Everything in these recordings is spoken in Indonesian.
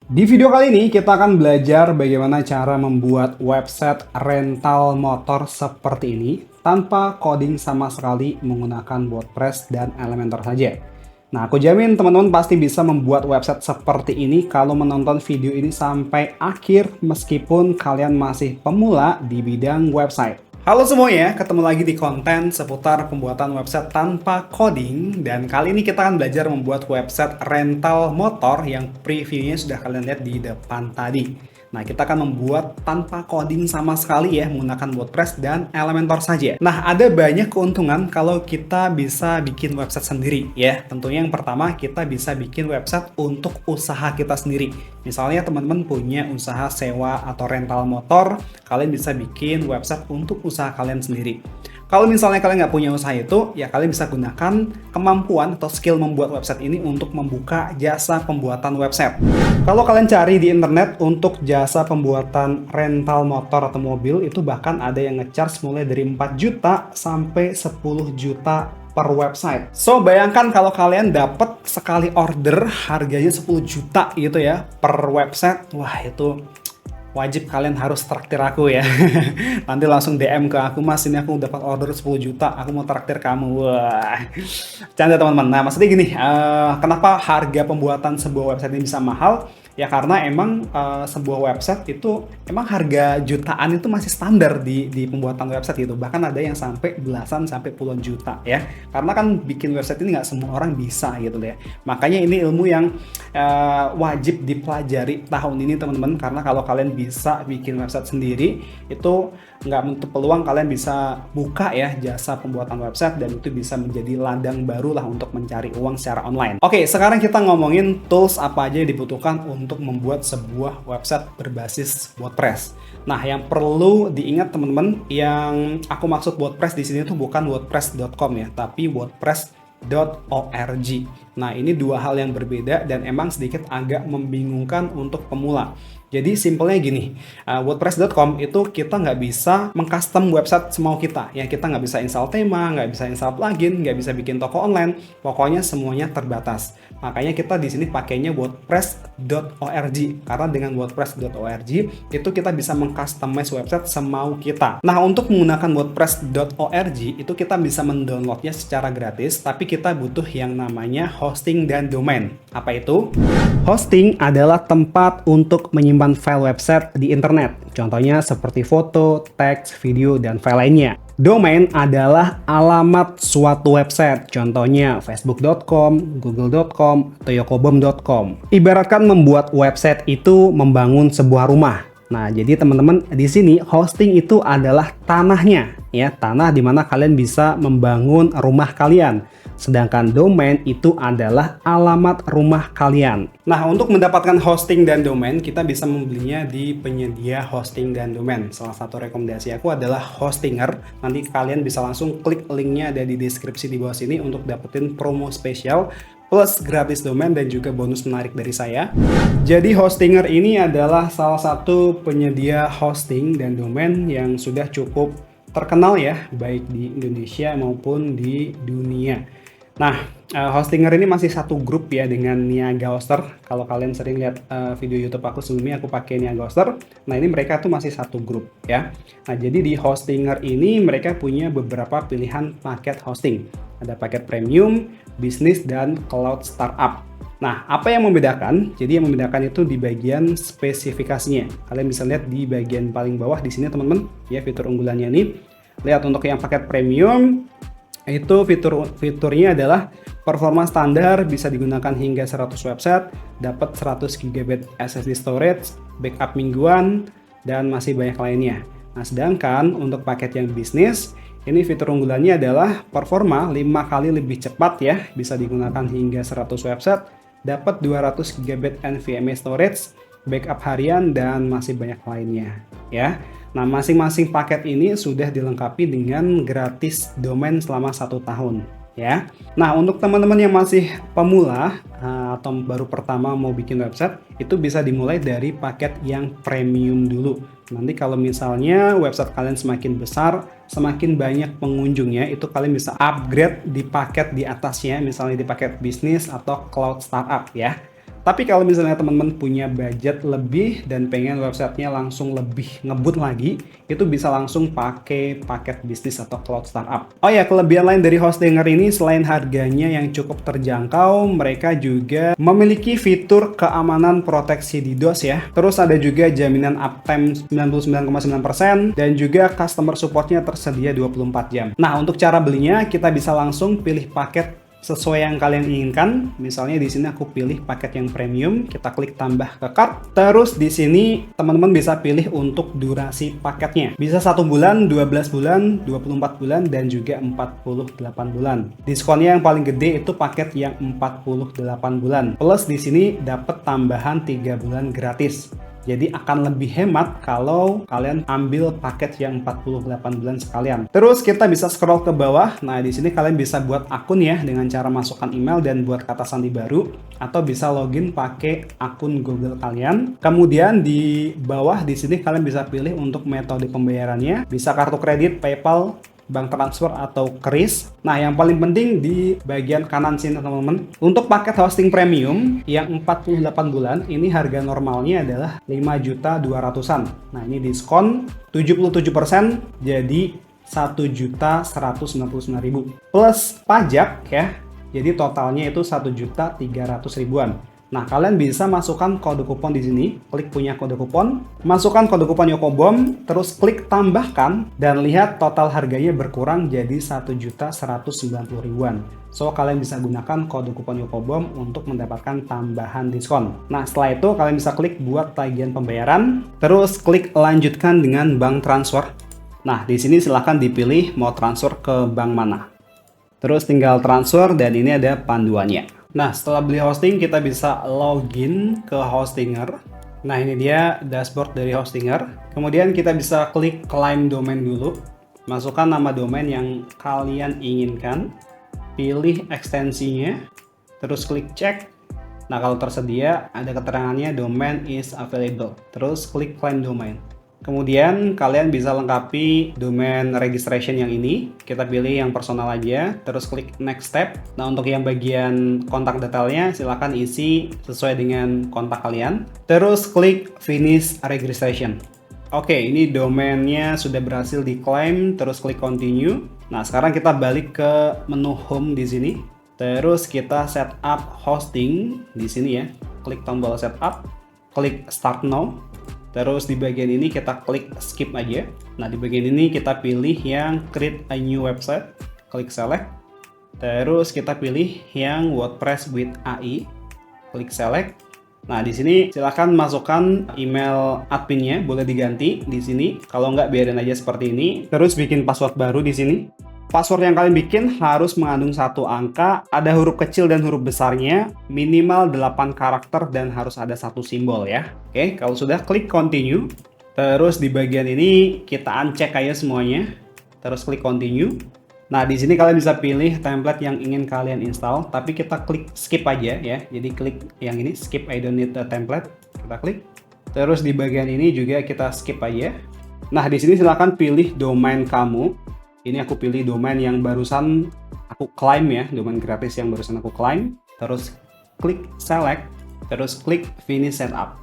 Di video kali ini kita akan belajar bagaimana cara membuat website rental motor seperti ini tanpa coding sama sekali menggunakan WordPress dan Elementor saja. Nah, aku jamin teman-teman pasti bisa membuat website seperti ini kalau menonton video ini sampai akhir meskipun kalian masih pemula di bidang website. Halo semuanya, ketemu lagi di konten seputar pembuatan website tanpa coding. Dan kali ini kita akan belajar membuat website rental motor yang previewnya sudah kalian lihat di depan tadi. Nah, kita akan membuat tanpa coding sama sekali ya, menggunakan WordPress dan Elementor saja. Nah, ada banyak keuntungan kalau kita bisa bikin website sendiri ya. Tentunya yang pertama, kita bisa bikin website untuk usaha kita sendiri. Misalnya teman-teman punya usaha sewa atau rental motor, kalian bisa bikin website untuk usaha kalian sendiri. Kalau misalnya kalian nggak punya usaha itu, ya kalian bisa gunakan kemampuan atau skill membuat website ini untuk membuka jasa pembuatan website. Kalau kalian cari di internet untuk jasa pembuatan rental motor atau mobil, itu bahkan ada yang nge-charge mulai dari 4 juta sampai 10 juta per website. So, bayangkan kalau kalian dapat sekali order harganya 10 juta gitu ya per website. Wah, itu wajib kalian harus traktir aku ya. Nanti langsung DM ke aku, Mas, ini aku dapat order 10 juta, aku mau traktir kamu. Wah, canda teman-teman. Nah, maksudnya gini, kenapa harga pembuatan sebuah website ini bisa mahal? Ya karena emang sebuah website itu emang harga jutaan itu masih standar di pembuatan website gitu. Bahkan ada yang sampai belasan sampai puluhan juta ya. Karena kan bikin website ini nggak semua orang bisa gitu ya. Makanya ini ilmu yang wajib dipelajari tahun ini teman-teman. Karena kalau kalian bisa bikin website sendiri itu nggak menutup peluang kalian bisa buka ya jasa pembuatan website dan itu bisa menjadi ladang baru lah untuk mencari uang secara online. Oke, sekarang kita ngomongin tools apa aja yang dibutuhkan untuk membuat sebuah website berbasis WordPress. Nah, yang perlu diingat teman-teman, yang aku maksud WordPress di sini tuh bukan wordpress.com ya, tapi wordpress.org. Nah, ini dua hal yang berbeda dan emang sedikit agak membingungkan untuk pemula. Jadi simpelnya gini, wordpress.com itu kita nggak bisa mengcustom website semau kita. Ya, kita nggak bisa install tema, nggak bisa install plugin, nggak bisa bikin toko online. Pokoknya semuanya terbatas. Makanya kita di sini pakainya wordpress.org. Karena dengan wordpress.org itu kita bisa mengcustomize website semau kita. Nah, untuk menggunakan wordpress.org itu kita bisa mendownloadnya secara gratis, tapi kita butuh yang namanya hosting dan domain. Apa itu? Hosting adalah tempat untuk menyimpan file website di internet. Contohnya seperti foto, teks, video, dan file lainnya. Domain adalah alamat suatu website. Contohnya facebook.com, google.com, atau yokobom.com. Ibaratkan membuat website itu membangun sebuah rumah. Nah, jadi teman-teman di sini hosting itu adalah tanahnya, ya, tanah di mana kalian bisa membangun rumah kalian. Sedangkan domain itu adalah alamat rumah kalian. Nah, untuk mendapatkan hosting dan domain, kita bisa membelinya di penyedia hosting dan domain. Salah satu rekomendasi aku adalah Hostinger. Nanti kalian bisa langsung klik linknya ada di deskripsi di bawah sini untuk dapetin promo spesial plus gratis domain dan juga bonus menarik dari saya. Jadi Hostinger ini adalah salah satu penyedia hosting dan domain yang sudah cukup terkenal ya, baik di Indonesia maupun di dunia. Nah, Hostinger ini masih satu grup ya dengan Niaga Hoster. Kalau kalian sering lihat video YouTube aku sebelumnya, aku pakai Niaga Hoster. Nah, ini mereka tuh masih satu grup ya. Nah, jadi di Hostinger ini mereka punya beberapa pilihan paket hosting. Ada paket premium, bisnis, dan cloud startup. Nah, apa yang membedakan? Jadi yang membedakan itu di bagian spesifikasinya. Kalian bisa lihat di bagian paling bawah di sini teman-teman, ya fitur unggulannya ini. Lihat untuk yang paket premium, itu fiturnya adalah performa standar, bisa digunakan hingga 100 website, dapat 100 GB SSD storage, backup mingguan, dan masih banyak lainnya. Nah, sedangkan untuk paket yang bisnis, ini fitur unggulannya adalah performa 5 kali lebih cepat ya, bisa digunakan hingga 100 website, dapat 200 GB NVMe storage, backup harian, dan masih banyak lainnya ya. Nah, masing-masing paket ini sudah dilengkapi dengan gratis domain selama 1 tahun ya. Nah, untuk teman-teman yang masih pemula atau baru pertama mau bikin website, itu bisa dimulai dari paket yang premium dulu. Nanti kalau misalnya website kalian semakin besar, semakin banyak pengunjungnya, itu kalian bisa upgrade di paket di atasnya, misalnya di paket bisnis atau cloud startup ya. Tapi kalau misalnya teman-teman punya budget lebih dan pengen websitenya langsung lebih ngebut lagi, itu bisa langsung pakai paket bisnis atau cloud startup. Oh ya, kelebihan lain dari Hostinger ini selain harganya yang cukup terjangkau, mereka juga memiliki fitur keamanan proteksi DDoS ya. Terus ada juga jaminan uptime 99,9% dan juga customer supportnya tersedia 24 jam. Nah, untuk cara belinya kita bisa langsung pilih paket sesuai yang kalian inginkan. Misalnya di sini aku pilih paket yang premium, kita klik tambah ke cart. Terus di sini teman-teman bisa pilih untuk durasi paketnya. Bisa 1 bulan, 12 bulan, 24 bulan, dan juga 48 bulan. Diskonnya yang paling gede itu paket yang 48 bulan. Plus di sini dapat tambahan 3 bulan gratis. Jadi akan lebih hemat kalau kalian ambil paket yang 48 bulan sekalian. Terus kita bisa scroll ke bawah. Nah, di sini kalian bisa buat akun ya dengan cara masukkan email dan buat kata sandi baru, atau bisa login pakai akun Google kalian. Kemudian di bawah di sini kalian bisa pilih untuk metode pembayarannya, bisa kartu kredit, PayPal, bank transfer, atau kris. Nah, yang paling penting di bagian kanan sini teman-teman, untuk paket hosting premium yang 48 bulan ini harga normalnya adalah 5.200.000-an. Nah, ini diskon 77% jadi 1.199.000 plus pajak ya. Jadi totalnya itu 1.300.000-an. Nah, kalian bisa masukkan kode kupon di sini, klik punya kode kupon, masukkan kode kupon Yokobom, terus klik tambahkan, dan lihat total harganya berkurang jadi 1.190.000-an. So, kalian bisa gunakan kode kupon Yokobom untuk mendapatkan tambahan diskon. Nah, setelah itu kalian bisa klik buat tagihan pembayaran, terus klik lanjutkan dengan bank transfer. Nah, di sini silahkan dipilih mau transfer ke bank mana. Terus tinggal transfer dan ini ada panduannya. Nah, setelah beli hosting, kita bisa login ke Hostinger. Nah, ini dia dashboard dari Hostinger. Kemudian kita bisa klik claim domain dulu. Masukkan nama domain yang kalian inginkan. Pilih ekstensinya. Terus klik cek. Nah, kalau tersedia, ada keterangannya domain is available. Terus klik claim domain. Kemudian kalian bisa lengkapi domain registration yang ini. Kita pilih yang personal aja, terus klik next step. Nah, untuk yang bagian kontak detailnya silahkan isi sesuai dengan kontak kalian. Terus klik finish registration. Oke, ini domainnya sudah berhasil diklaim, terus klik continue. Nah, sekarang kita balik ke menu home di sini. Terus kita setup hosting di sini ya. Klik tombol setup, klik start now. Terus di bagian ini kita klik skip aja. Nah, di bagian ini kita pilih yang create a new website, klik select. Terus kita pilih yang WordPress with AI, klik select. Nah, di sini silahkan masukkan email adminnya, boleh diganti di sini. Kalau nggak, biarin aja seperti ini. Terus bikin password baru di sini. Password yang kalian bikin harus mengandung 1 angka, ada huruf kecil dan huruf besarnya, minimal 8 karakter, dan harus ada 1 simbol ya. Oke, kalau sudah klik continue. Terus di bagian ini kita uncheck aja semuanya. Terus klik continue. Nah, di sini kalian bisa pilih template yang ingin kalian install, tapi kita klik skip aja ya. Jadi klik yang ini, skip I don't need a template. Kita klik. Terus di bagian ini juga kita skip aja. Nah, di sini silahkan pilih domain kamu. Ini aku pilih domain yang barusan aku claim ya, domain gratis yang barusan aku claim. Terus klik select, terus klik finish setup.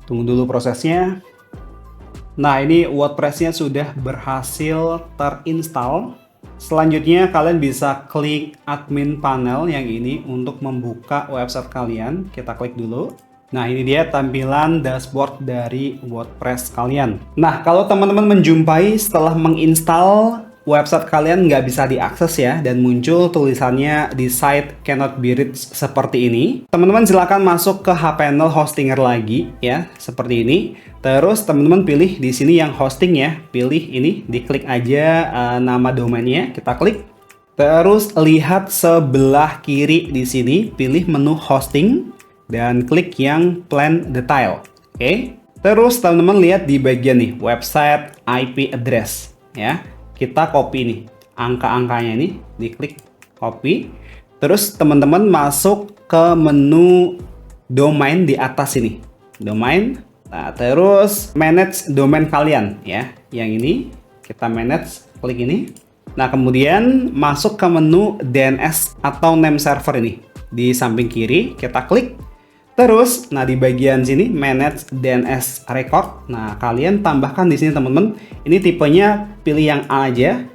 Tunggu dulu prosesnya. Nah, ini WordPress-nya sudah berhasil terinstall. Selanjutnya kalian bisa klik admin panel yang ini untuk membuka website kalian. Kita klik dulu. Nah, ini dia tampilan dashboard dari WordPress kalian. Nah, kalau teman-teman menjumpai setelah menginstal website kalian nggak bisa diakses ya, dan muncul tulisannya di site cannot be reached seperti ini. Teman-teman silakan masuk ke hPanel Hostinger lagi ya, seperti ini. Terus teman-teman pilih di sini yang hosting ya, pilih ini, diklik aja nama domainnya, kita klik. Terus lihat sebelah kiri di sini, pilih menu hosting dan klik yang plan detail. Oke. Terus teman-teman lihat di bagian nih website IP address ya. Kita copy nih angka-angkanya ini, diklik copy. Terus teman-teman masuk ke menu domain di atas ini, domain. Nah, terus manage domain kalian ya, yang ini kita manage, klik ini. Nah, kemudian masuk ke menu DNS atau name server ini di samping kiri, kita klik. Terus, nah di bagian sini manage DNS record. Nah, kalian tambahkan di sini teman-teman. Ini tipenya pilih yang A aja.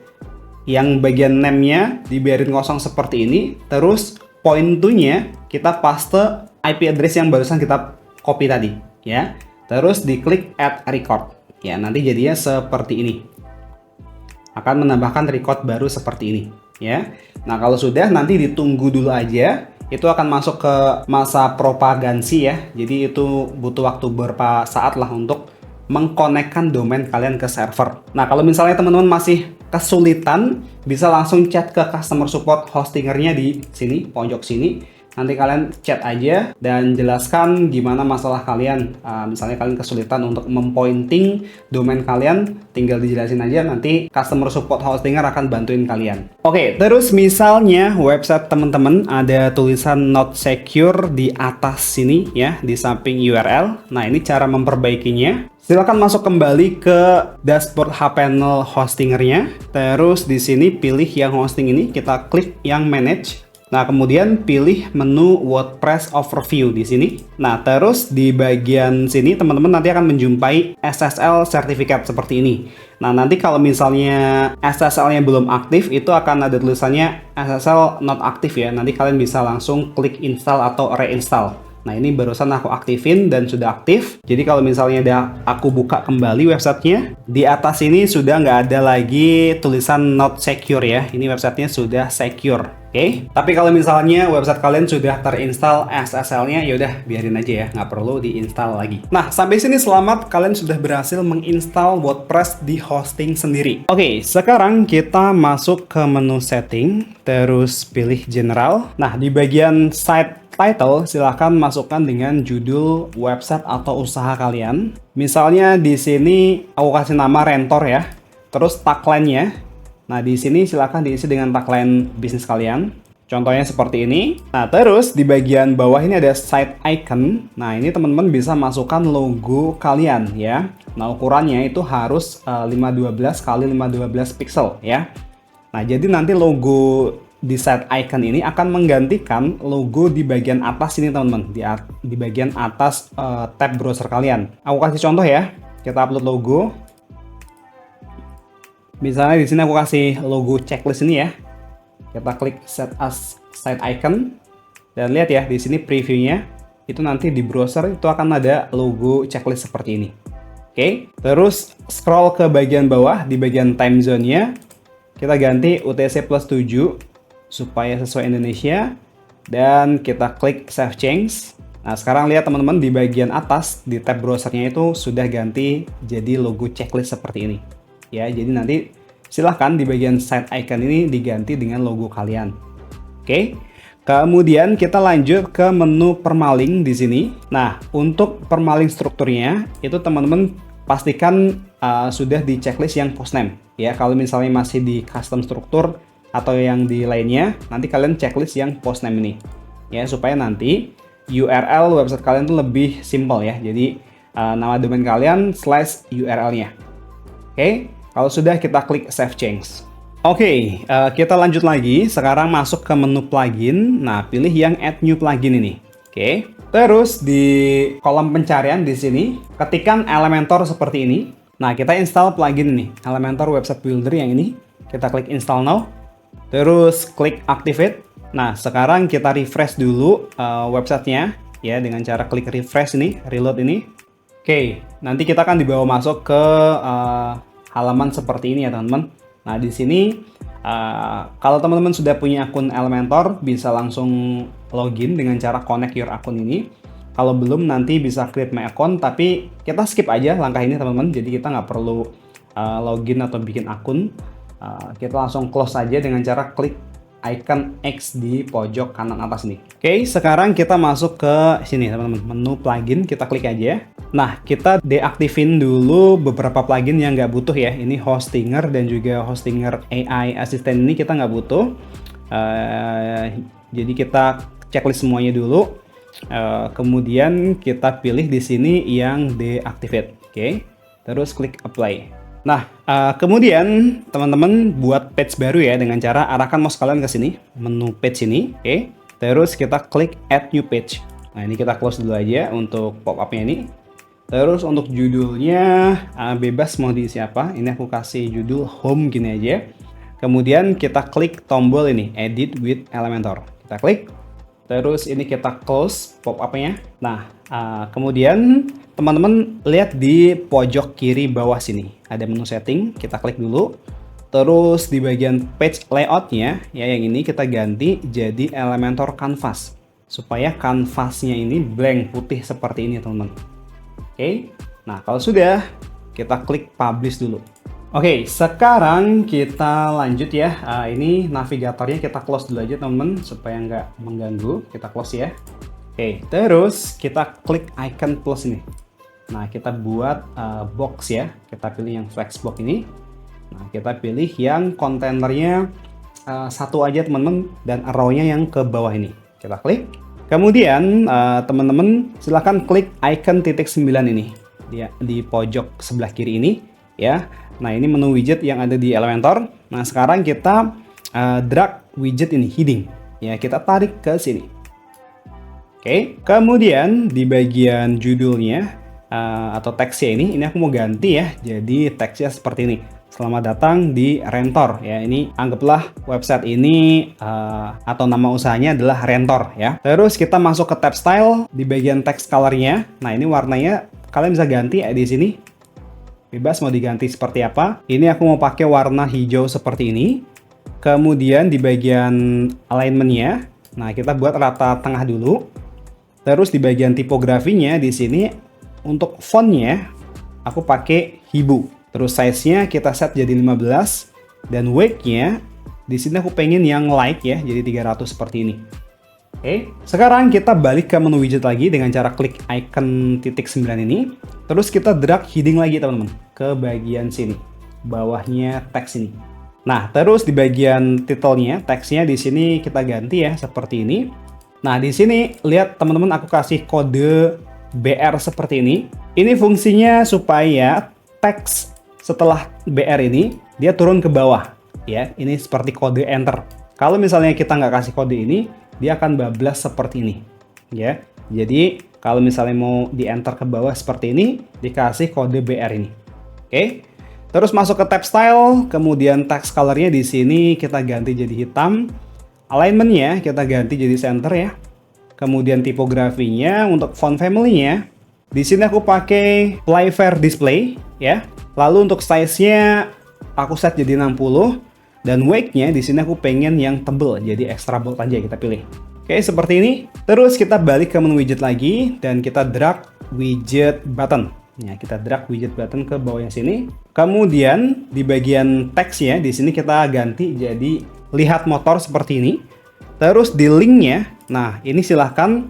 Yang bagian name-nya dibiarin kosong seperti ini. Terus point to-nya kita paste IP address yang barusan kita copy tadi, ya. Terus diklik add record. Ya, nanti jadinya seperti ini. Akan menambahkan record baru seperti ini, ya. Nah, kalau sudah nanti ditunggu dulu aja. Itu akan masuk ke masa propagasi ya. Jadi itu butuh waktu beberapa saat lah untuk mengkonekkan domain kalian ke server. Nah, kalau misalnya teman-teman masih kesulitan, bisa langsung chat ke customer support hostingernya di sini, pojok sini. Nanti kalian chat aja dan jelaskan gimana masalah kalian. Misalnya kalian kesulitan untuk mempointing domain kalian, tinggal dijelasin aja, nanti customer support hostinger akan bantuin kalian. Oke, terus misalnya website teman-teman ada tulisan not secure di atas sini ya, di samping URL. Nah, ini cara memperbaikinya. Silakan masuk kembali ke dashboard hPanel hostingernya. Terus di sini pilih yang hosting ini, kita klik yang manage. Nah, kemudian pilih menu WordPress Overview di sini. Nah, terus di bagian sini teman-teman nanti akan menjumpai SSL Certificate seperti ini. Nah, nanti kalau misalnya SSL-nya belum aktif, itu akan ada tulisannya SSL not aktif ya. Nanti kalian bisa langsung klik install atau reinstall. Nah, ini barusan aku aktifin dan sudah aktif. Jadi kalau misalnya aku buka kembali websitenya, di atas ini sudah nggak ada lagi tulisan not secure ya. Ini websitenya sudah secure. Oke, tapi kalau misalnya website kalian sudah terinstall SSL-nya, yaudah biarin aja ya, nggak perlu diinstal lagi. Nah, sampai sini selamat, kalian sudah berhasil menginstal WordPress di hosting sendiri. Oke, sekarang kita masuk ke menu setting, terus pilih general. Nah, di bagian site title, silahkan masukkan dengan judul website atau usaha kalian. Misalnya di sini aku kasih nama Rentor ya, terus tagline-nya. Nah, di sini silahkan diisi dengan tagline bisnis kalian. Contohnya seperti ini. Nah, terus di bagian bawah ini ada site icon. Nah, ini teman-teman bisa masukkan logo kalian ya. Nah, ukurannya itu harus 512 x 512 pixel ya. Nah, jadi nanti logo di site icon ini akan menggantikan logo di bagian atas ini teman-teman. Di bagian atas tab browser kalian. Aku kasih contoh ya. Kita upload logo. Misalnya di sini aku kasih logo checklist ini ya. Kita klik set as site icon dan lihat ya di sini previewnya. Itu nanti di browser itu akan ada logo checklist seperti ini. Oke, terus scroll ke bagian bawah di bagian time zone-nya. Kita ganti UTC plus 7 supaya sesuai Indonesia dan kita klik save change. Nah, sekarang lihat teman-teman di bagian atas di tab browsernya itu sudah ganti jadi logo checklist seperti ini. Ya, jadi nanti silahkan di bagian site icon ini diganti dengan logo kalian. Oke. Kemudian kita lanjut ke menu permaling di sini. Nah, untuk permaling strukturnya itu teman-teman pastikan sudah di checklist yang postname. Ya, kalau misalnya masih di custom struktur atau yang di lainnya, nanti kalian checklist yang postname ini. Ya, supaya nanti URL website kalian itu lebih simple ya. Jadi nama domain kalian / URL-nya. Oke. Kalau sudah, kita klik Save Change. Oke, kita lanjut lagi. Sekarang masuk ke menu plugin. Nah, pilih yang Add New Plugin ini. Oke. Terus di kolom pencarian di sini, ketikkan Elementor seperti ini. Nah, kita install plugin ini, Elementor Website Builder yang ini. Kita klik Install Now. Terus klik Activate. Nah, sekarang kita refresh dulu websitenya ya dengan cara klik refresh ini, reload ini. Oke, nanti kita akan dibawa masuk ke halaman seperti ini ya teman-teman. Nah, di sini kalau teman-teman sudah punya akun Elementor, bisa langsung login dengan cara connect your akun ini. Kalau belum, nanti bisa create my account, tapi kita skip aja langkah ini teman-teman. Jadi kita nggak perlu login atau bikin akun. Kita langsung close aja dengan cara klik icon X di pojok kanan atas ini. Oke, sekarang kita masuk ke sini teman-teman, menu plugin, kita klik aja. Nah, kita deaktifin dulu beberapa plugin yang nggak butuh ya. Ini Hostinger dan juga Hostinger AI Assistant ini kita nggak butuh. Jadi kita checklist semuanya dulu. Kemudian kita pilih di sini yang deactivate. Oke, terus klik apply. Nah, kemudian teman-teman buat page baru ya dengan cara arahkan mouse kalian ke sini, menu page ini, oke. Terus kita klik add new page. Nah, ini kita close dulu aja untuk pop-up-nya ini. Terus untuk judulnya bebas mau diisi apa. Ini aku kasih judul home gini aja. Kemudian kita klik tombol ini, edit with Elementor. Kita klik. Terus ini kita close pop-up-nya. Nah, kemudian teman-teman lihat di pojok kiri bawah sini. Ada menu setting, kita klik dulu. Terus di bagian page layout-nya, ya yang ini kita ganti jadi Elementor Canvas. Supaya kanvasnya ini blank putih seperti ini teman-teman. Oke, nah kalau sudah kita klik publish dulu. Oke, sekarang kita lanjut ya. Ini navigatornya kita close dulu aja teman-teman supaya nggak mengganggu. Kita close ya. Oke, terus kita klik icon plus ini. Nah, kita buat box ya. Kita pilih yang flexbox ini. Nah, kita pilih yang kontainernya satu aja teman-teman dan arrow-nya yang ke bawah ini. Kita klik. Kemudian teman-teman silahkan klik icon titik 9 ini di pojok sebelah kiri ini ya. Nah, ini menu widget yang ada di Elementor. Nah, sekarang kita drag widget ini heading ya, kita tarik ke sini. Oke, kemudian di bagian judulnya atau teksnya ini aku mau ganti ya, jadi teksnya seperti ini. Selamat datang di Rentor ya. Ini anggaplah website ini atau nama usahanya adalah Rentor ya. Terus kita masuk ke tab style di bagian text colornya. Nah, ini warnanya kalian bisa ganti di sini. Bebas mau diganti seperti apa. Ini aku mau pakai warna hijau seperti ini. Kemudian di bagian alignmentnya, nah kita buat rata tengah dulu. Terus di bagian tipografinya di sini untuk fontnya aku pakai Hibu. Terus size-nya kita set jadi 15 dan weight-nya di sini aku pengen yang light ya, jadi 300 seperti ini. Oke, sekarang kita balik ke menu widget lagi dengan cara klik icon titik 9 ini. Terus kita drag heading lagi teman-teman ke bagian sini, bawahnya teks ini. Nah, terus di bagian title-nya, teksnya di sini kita ganti ya seperti ini. Nah, di sini lihat teman-teman aku kasih kode BR seperti ini. Ini fungsinya supaya teks setelah BR ini dia turun ke bawah ya. Ini seperti kode enter. Kalau misalnya kita nggak kasih kode ini, dia akan bablas seperti ini ya. Jadi kalau misalnya mau di enter ke bawah seperti ini, dikasih kode BR ini. Oke. Terus masuk ke tab style, kemudian text colornya di sini kita ganti jadi hitam. Alignmentnya kita ganti jadi center ya. Kemudian tipografinya untuk font family-nya di sini aku pakai Playfair Display ya. Lalu untuk size-nya aku set jadi 60 dan weight-nya di sini aku pengen yang tebel jadi extra bold aja kita pilih. Oke, seperti ini. Terus kita balik ke menu widget lagi dan kita drag widget button. Ya, kita drag widget button ke bawahnya sini. Kemudian di bagian teksnya di sini kita ganti jadi lihat motor seperti ini. Terus di link-nya, nah ini silahkan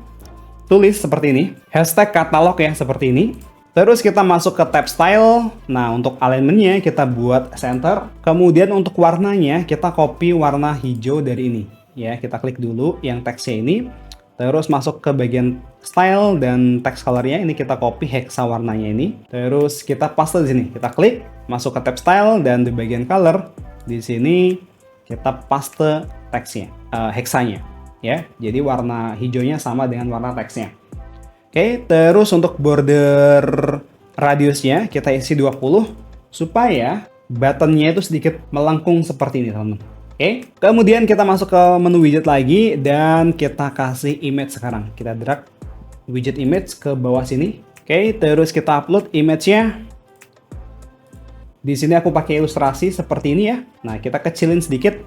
tulis seperti ini. Hashtag katalog ya seperti ini. Terus kita masuk ke tab style. Nah, untuk alignment-nya kita buat center. Kemudian untuk warnanya kita copy warna hijau dari ini. Ya, kita klik dulu yang teksnya ini. Terus masuk ke bagian style dan text color-nya ini kita copy hexa warnanya ini. Terus kita paste di sini. Kita klik, masuk ke tab style dan di bagian color di sini kita paste teksnya, hexanya ya. Jadi warna hijaunya sama dengan warna teksnya. Oke, terus untuk border radiusnya kita isi 20 supaya buttonnya itu sedikit melengkung seperti ini teman-teman. Oke, kemudian kita masuk ke menu widget lagi dan kita kasih image sekarang. Kita drag widget image ke bawah sini. Oke, terus kita upload image-nya. Di sini aku pakai ilustrasi seperti ini ya. Nah, kita kecilin sedikit.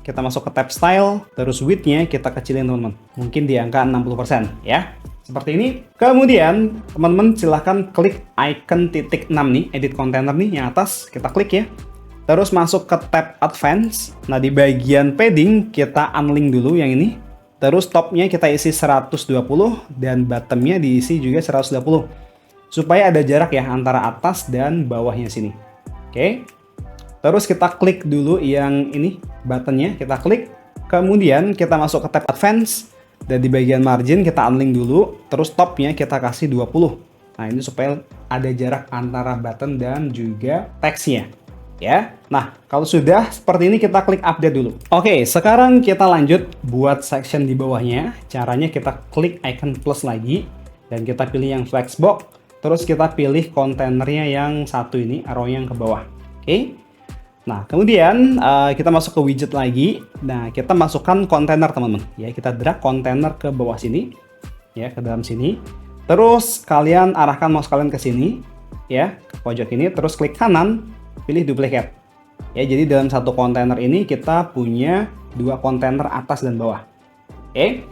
Kita masuk ke tab style, terus width-nya kita kecilin teman-teman. Mungkin di angka 60% ya. Seperti ini. Kemudian teman-teman silahkan klik icon titik 6 nih, edit container nih yang atas. Kita klik ya. Terus masuk ke tab advance. Nah, di bagian padding kita unlink dulu yang ini. Terus topnya kita isi 120 dan bottomnya diisi juga 120. Supaya ada jarak ya antara atas dan bawahnya sini. Oke. Terus kita klik dulu yang ini, buttonnya kita klik. Kemudian kita masuk ke tab advance. Dan di bagian margin kita unlink dulu, terus topnya kita kasih 20. Nah, ini supaya ada jarak antara button dan juga teksnya. ya. Nah, kalau sudah seperti ini kita klik update dulu. Oke, sekarang kita lanjut buat section di bawahnya. Caranya kita klik icon plus lagi dan kita pilih yang flexbox. Terus kita pilih kontainernya yang satu ini, arrow yang ke bawah. Oke. Nah, kemudian kita masuk ke widget lagi. Nah, kita masukkan kontainer teman-teman. Ya, kita drag kontainer ke bawah sini, ya, ke dalam sini. Terus kalian arahkan mouse kalian ke sini, ya, ke pojok ini. Terus klik kanan, pilih duplicate. Ya, jadi dalam satu kontainer ini kita punya dua kontainer atas dan bawah. Oke.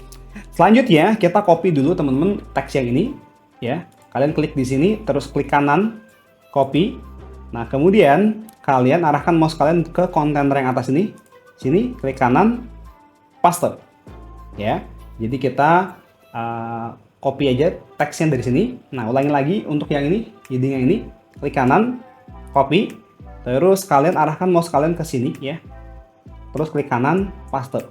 Selanjutnya kita copy dulu teman-teman teks yang ini, ya. Kalian klik di sini, terus klik kanan, copy. Nah, kemudian kalian arahkan mouse kalian ke kontainer yang atas ini. Sini, klik kanan, paste. Ya. Jadi kita copy aja teksnya dari sini. Nah, ulangi lagi untuk yang ini, heading yang ini, klik kanan, copy. Terus kalian arahkan mouse kalian ke sini ya. Terus klik kanan, paste.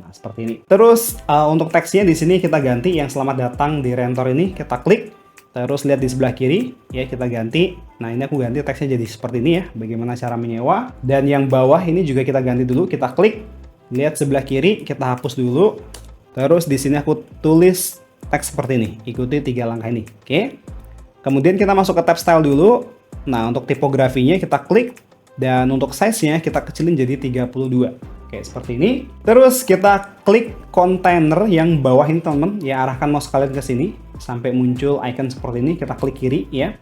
Nah, seperti ini. Terus untuk teksnya di sini kita ganti yang selamat datang di Rentor ini, kita klik. Terus lihat di sebelah kiri ya, kita ganti. Nah, ini aku ganti teksnya jadi seperti ini ya. Bagaimana cara menyewa. Dan yang bawah ini juga kita ganti dulu, kita klik. Lihat sebelah kiri, kita hapus dulu. Terus di sini aku tulis teks seperti ini. Ikuti 3 langkah ini. Oke. Kemudian kita masuk ke tab style dulu. Nah, untuk tipografinya kita klik dan untuk size-nya kita kecilin jadi 32. Oke, seperti ini. Terus kita klik kontainer yang bawah ini, teman-teman. Ya, arahkan mouse kalian ke sini sampai muncul icon seperti ini. Kita klik kiri ya.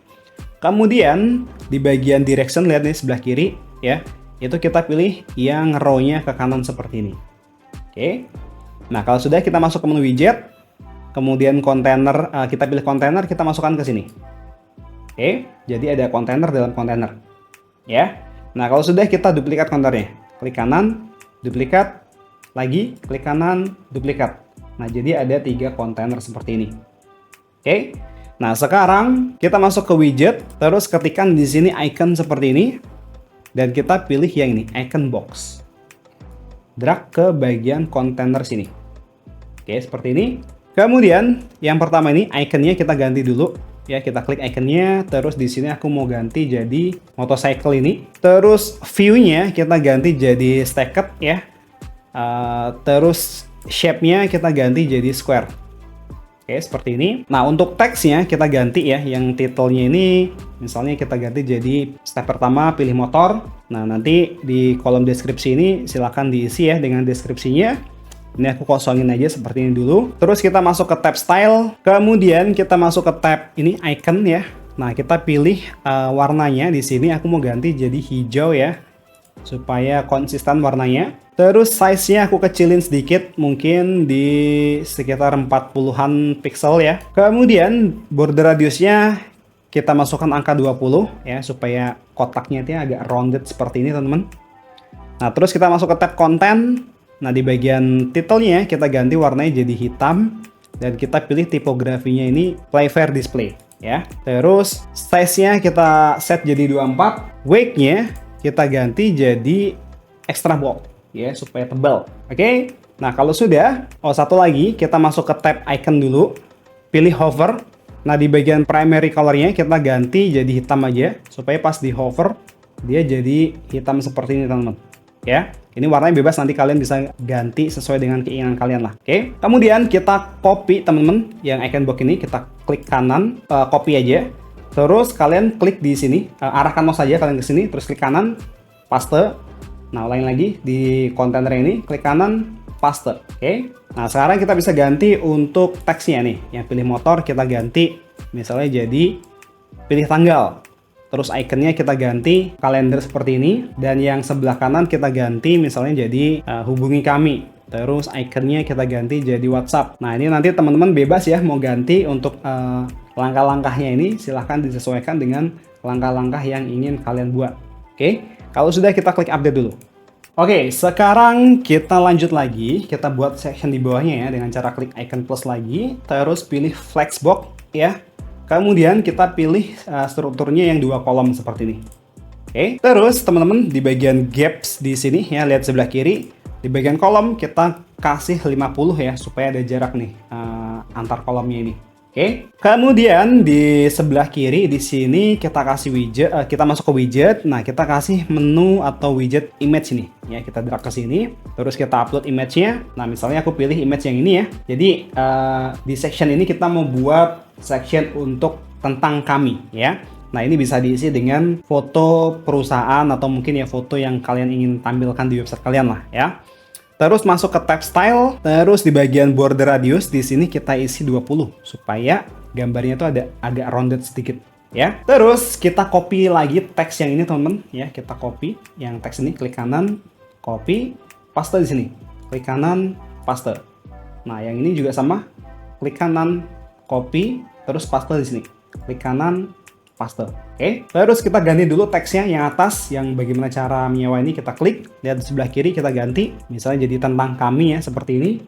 Kemudian di bagian direction, lihat nih sebelah kiri ya. Itu kita pilih yang row-nya ke kanan seperti ini. Oke. Nah, kalau sudah kita masuk ke menu widget. Kemudian kontainer, kita pilih kontainer, kita masukkan ke sini. Oke, jadi ada kontainer dalam kontainer. Ya. Nah, kalau sudah kita duplikat kontainernya. Klik kanan, duplikat, lagi, klik kanan, duplikat. Nah, jadi ada 3 kontainer seperti ini. Oke. Nah, sekarang kita masuk ke widget, terus ketikkan di sini icon seperti ini dan kita pilih yang ini, icon box. Drag ke bagian kontainer sini. Oke, seperti ini. Kemudian yang pertama ini iconnya kita ganti dulu. Ya, kita klik iconnya, terus di sini aku mau ganti jadi motorcycle ini. Terus view-nya kita ganti jadi stacked ya. Terus shape-nya kita ganti jadi square. Oke, seperti ini. Nah, untuk teksnya kita ganti ya, yang title-nya ini misalnya kita ganti jadi step pertama pilih motor. Nah, nanti di kolom deskripsi ini silakan diisi ya dengan deskripsinya. Ini aku kosongin aja seperti ini dulu. Terus kita masuk ke tab style. Kemudian kita masuk ke tab ini icon ya. Nah, kita pilih warnanya di sini aku mau ganti jadi hijau ya. Supaya konsisten warnanya. Terus size-nya aku kecilin sedikit, mungkin di sekitar 40-an pixel ya. Kemudian border radiusnya kita masukkan angka 20 ya supaya kotaknya itu agak rounded seperti ini, teman-teman. Nah, terus kita masuk ke tab content. Nah, di bagian title-nya kita ganti warnanya jadi hitam dan kita pilih tipografinya ini play fair display ya. Terus size-nya kita set jadi 24, weight-nya kita ganti jadi extra bold ya supaya tebal. Oke. Nah, kalau sudah, satu lagi kita masuk ke tab icon dulu, pilih hover. Nah, di bagian primary color-nya kita ganti jadi hitam aja supaya pas di hover dia jadi hitam seperti ini, teman-teman. Ya, ini warnanya bebas, nanti kalian bisa ganti sesuai dengan keinginan kalian lah. Oke. Kemudian kita copy, teman-teman, yang icon box ini kita klik kanan, copy aja. Terus kalian klik di sini, arahkan mouse saja kalian ke sini, terus klik kanan, paste. Nah, ulangi lagi di kontainer ini, klik kanan, paste. Oke. Nah, sekarang kita bisa ganti untuk teksnya nih. Yang pilih motor kita ganti, misalnya jadi pilih tanggal. Terus ikonnya kita ganti kalender seperti ini. Dan yang sebelah kanan kita ganti misalnya jadi hubungi kami. Terus ikonnya kita ganti jadi WhatsApp. Nah, ini nanti teman-teman bebas ya mau ganti untuk langkah-langkahnya ini. Silahkan disesuaikan dengan langkah-langkah yang ingin kalian buat. Oke, kalau sudah kita klik update dulu. Oke, sekarang kita lanjut lagi. Kita buat section di bawahnya ya dengan cara klik icon plus lagi. Terus pilih flexbox ya. Kemudian kita pilih strukturnya yang 2 kolom seperti ini. Oke, terus teman-teman di bagian gaps di sini ya, lihat sebelah kiri. Di bagian kolom kita kasih 50 ya supaya ada jarak nih antar kolomnya ini. Oke, kemudian di sebelah kiri di sini kita kasih widget, kita masuk ke widget. Nah, kita kasih menu atau widget image ini. Ya, kita drag ke sini, terus kita upload image-nya. Nah, misalnya aku pilih image yang ini ya. Jadi di section ini kita mau buat section untuk tentang kami ya. Nah, ini bisa diisi dengan foto perusahaan atau mungkin ya foto yang kalian ingin tampilkan di website kalian lah ya. Terus masuk ke tab style, terus di bagian border radius di sini kita isi 20 supaya gambarnya itu ada agak rounded sedikit ya. Terus kita copy lagi teks yang ini teman-teman ya, kita copy yang teks ini, klik kanan, copy, paste di sini. Klik kanan, paste. Nah, yang ini juga sama, klik kanan, copy, terus paste di sini. Klik kanan, paste. Oke. Terus kita ganti dulu teksnya yang atas, yang bagaimana cara menyewa ini kita klik, lihat di sebelah kiri kita ganti, misalnya jadi tentang kami ya seperti ini.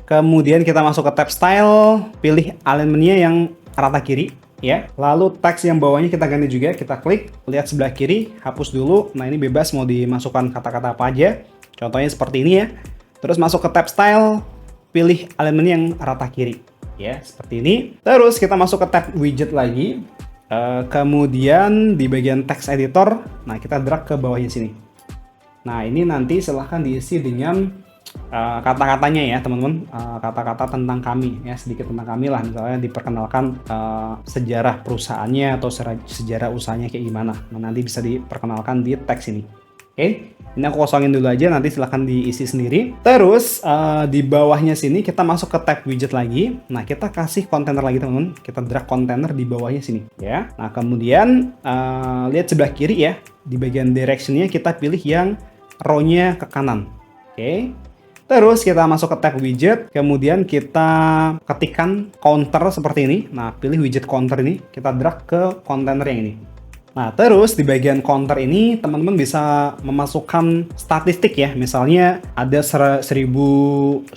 Kemudian kita masuk ke tab style, pilih alignmentnya yang rata kiri ya. Lalu teks yang bawahnya kita ganti juga, kita klik, lihat sebelah kiri, hapus dulu. Nah, ini bebas mau dimasukkan kata-kata apa aja. Contohnya seperti ini ya. Terus masuk ke tab style, pilih alignment yang rata kiri ya, seperti ini. Terus kita masuk ke tab widget lagi. Kemudian di bagian text editor, nah kita drag ke bawahnya sini. Nah, ini nanti silahkan diisi dengan kata-katanya ya teman-teman, kata-kata tentang kami ya, sedikit tentang kami lah, misalnya diperkenalkan sejarah perusahaannya atau sejarah usahanya kayak gimana. Nah, nanti bisa diperkenalkan di teks ini. Oke, ini aku kosongin dulu aja, nanti silahkan diisi sendiri. Terus di bawahnya sini kita masuk ke tab widget lagi. Nah, kita kasih kontainer lagi teman-teman. Kita drag kontainer di bawahnya sini ya. Nah, kemudian lihat sebelah kiri ya. Di bagian directionnya kita pilih yang row-nya ke kanan. Oke. Terus kita masuk ke tab widget. Kemudian kita ketikkan counter seperti ini. Nah, pilih widget counter ini. Kita drag ke kontainer yang ini. Nah, terus di bagian counter ini teman-teman bisa memasukkan statistik ya. Misalnya ada 1980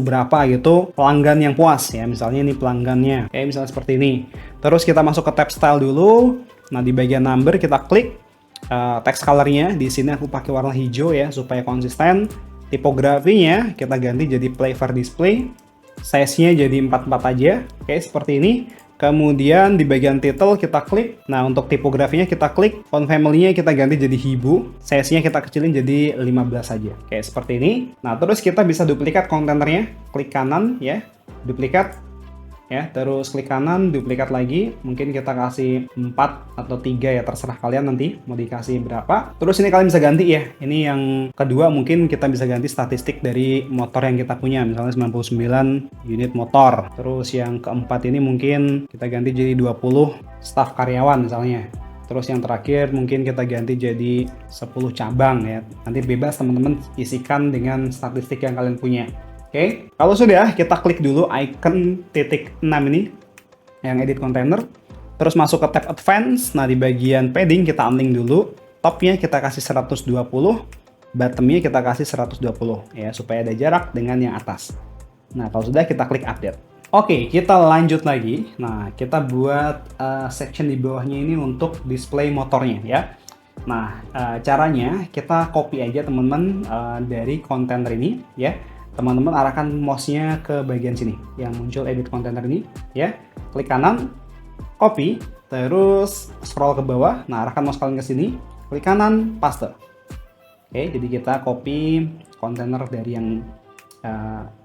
berapa gitu pelanggan yang puas ya. Misalnya ini pelanggannya. Kayak misalnya seperti ini. Terus kita masuk ke tab style dulu. Nah, di bagian number kita klik text color-nya. Di sini aku pakai warna hijau ya supaya konsisten. Tipografinya kita ganti jadi flavor display. Size-nya jadi 44 aja. Oke, seperti ini. Kemudian di bagian title kita klik. Nah, untuk tipografinya kita klik. Font family-nya kita ganti jadi Hibu. Size-nya kita kecilin jadi 15 aja. Kayak seperti ini. Nah, terus kita bisa duplikat kontainernya. Klik kanan ya. Duplikat. Ya, terus klik kanan, duplikat lagi. Mungkin kita kasih 4 atau 3 ya, terserah kalian nanti mau dikasih berapa. Terus ini kalian bisa ganti ya. Ini yang kedua mungkin kita bisa ganti statistik dari motor yang kita punya. Misalnya 99 unit motor. Terus yang keempat ini mungkin kita ganti jadi 20 staf karyawan misalnya. Terus yang terakhir mungkin kita ganti jadi 10 cabang ya. Nanti bebas teman-teman isikan dengan statistik yang kalian punya. Oke, kalau sudah kita klik dulu icon titik 6 ini yang edit container. Terus masuk ke tab advance. Nah, di bagian padding kita unlink dulu. Topnya kita kasih 120, bottomnya kita kasih 120 ya supaya ada jarak dengan yang atas. Nah, kalau sudah kita klik update. Oke, kita lanjut lagi. Nah, kita buat section di bawahnya ini untuk display motornya ya. Nah, caranya kita copy aja teman-teman dari kontainer ini ya. Teman-teman arahkan mouse-nya ke bagian sini yang muncul edit container ini ya. Klik kanan, copy, terus scroll ke bawah. Nah, arahkan mouse kalian ke sini, klik kanan, paste. Oke, jadi kita copy kontainer dari yang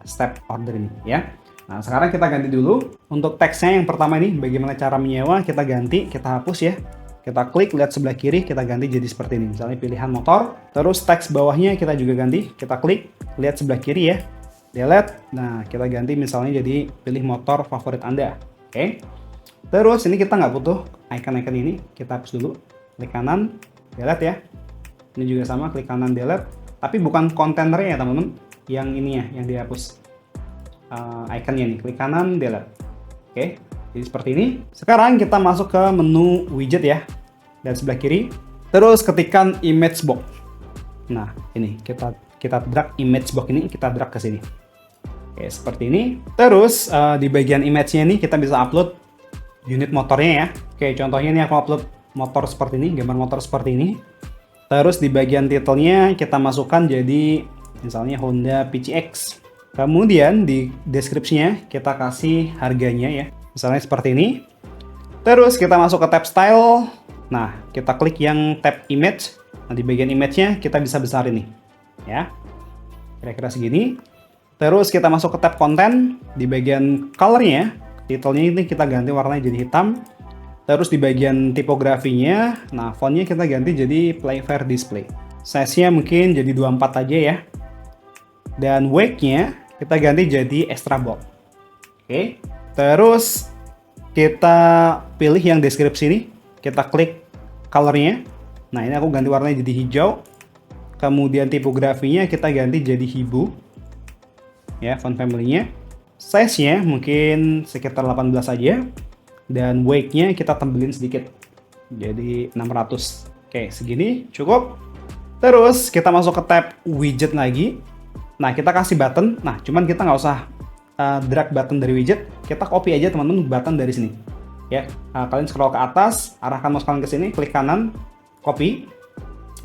step order ini ya. Nah, sekarang kita ganti dulu untuk teksnya yang pertama ini bagaimana cara menyewa, kita ganti, kita hapus ya. Kita klik, lihat sebelah kiri, kita ganti jadi seperti ini. Misalnya pilihan motor, terus teks bawahnya kita juga ganti. Kita klik, lihat sebelah kiri ya. Delete, nah kita ganti misalnya jadi pilih motor favorit Anda. Oke. Terus ini kita nggak butuh icon-icon ini, kita hapus dulu. Klik kanan, delete ya. Ini juga sama, klik kanan, delete. Tapi bukan kontainernya ya teman-teman. Yang ini ya, yang dihapus. Iconnya nih, klik kanan, delete. Oke. Jadi seperti ini. Sekarang kita masuk ke menu widget ya. Dan sebelah kiri. Terus ketikkan image box. Nah, ini kita drag image box ini, kita drag ke sini. Oke, seperti ini. Terus di bagian image-nya ini kita bisa upload unit motornya ya. Oke, contohnya ini aku upload motor seperti ini, gambar motor seperti ini. Terus di bagian title-nya kita masukkan jadi misalnya Honda PCX. Kemudian di deskripsinya kita kasih harganya ya. Misalnya seperti ini. Terus kita masuk ke tab style. Nah, kita klik yang tab image. Nah, di bagian image-nya kita bisa besarin nih. Ya. Kira-kira segini. Terus kita masuk ke tab konten. Di bagian color-nya, titelnya ini kita ganti warnanya jadi hitam. Terus di bagian tipografinya, nah fontnya kita ganti jadi Play Fair Display. Size-nya mungkin jadi 24 aja ya. Dan weight-nya kita ganti jadi extra bold. Oke. Terus kita pilih yang deskripsi ini. Kita klik color-nya. Nah ini aku ganti warnanya jadi hijau. Kemudian tipografinya kita ganti jadi Hibu. Ya, font family-nya. Size-nya mungkin sekitar 18 aja. Dan weight-nya kita tembelin sedikit. Jadi 600. Oke, segini cukup. Terus kita masuk ke tab widget lagi. Nah, kita kasih button. Nah, cuman kita nggak usah drag button dari widget. Kita copy aja teman-teman button dari sini. Ya, kalian scroll ke atas, arahkan mouse kalian ke sini, klik kanan, copy.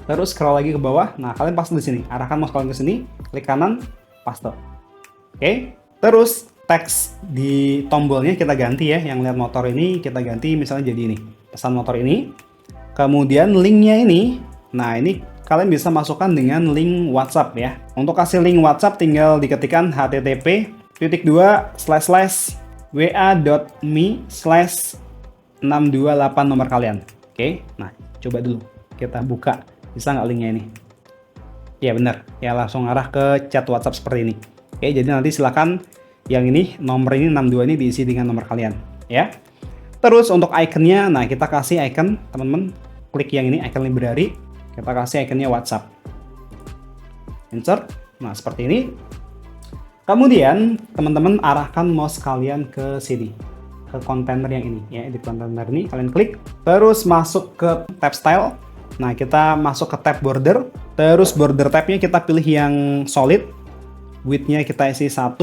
Terus scroll lagi ke bawah. Nah, kalian paste di sini. Arahkan mouse kalian ke sini, klik kanan, paste. Oke. Terus teks di tombolnya kita ganti ya. Yang lihat motor ini kita ganti misalnya jadi ini. Pesan motor ini. Kemudian linknya ini. Nah, ini kalian bisa masukkan dengan link WhatsApp ya. Untuk kasih link WhatsApp tinggal diketikkan http://wa.me/628 nomor kalian. Oke. Nah, coba dulu kita buka. Bisa nggak linknya ini? Ya benar. Ya langsung arah ke chat WhatsApp seperti ini. Oke, jadi nanti silakan yang ini, nomor ini 62 ini diisi dengan nomor kalian, ya. Terus untuk ikonnya, nah kita kasih icon, teman-teman, klik yang ini, icon library, kita kasih ikonnya WhatsApp. Insert, nah seperti ini. Kemudian, teman-teman arahkan mouse kalian ke sini, ke kontainer yang ini, ya. Di kontainer ini, kalian klik, terus masuk ke tab style. Nah, kita masuk ke tab border, terus border tabnya kita pilih yang solid, width-nya kita isi 1,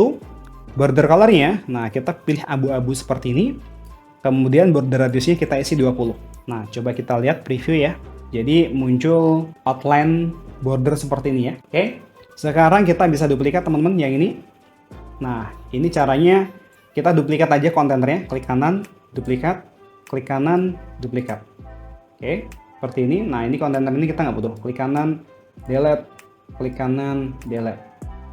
border color-nya, nah kita pilih abu-abu seperti ini, kemudian border radiusnya kita isi 20. Nah, coba kita lihat preview ya. Jadi muncul outline border seperti ini ya. Oke, sekarang kita bisa duplikat teman-teman yang ini. Nah, ini caranya kita duplikat aja kontainernya, klik kanan, duplikat, klik kanan, duplikat. Oke, seperti ini. Nah, ini kontainer ini kita nggak butuh, klik kanan, delete, klik kanan, delete.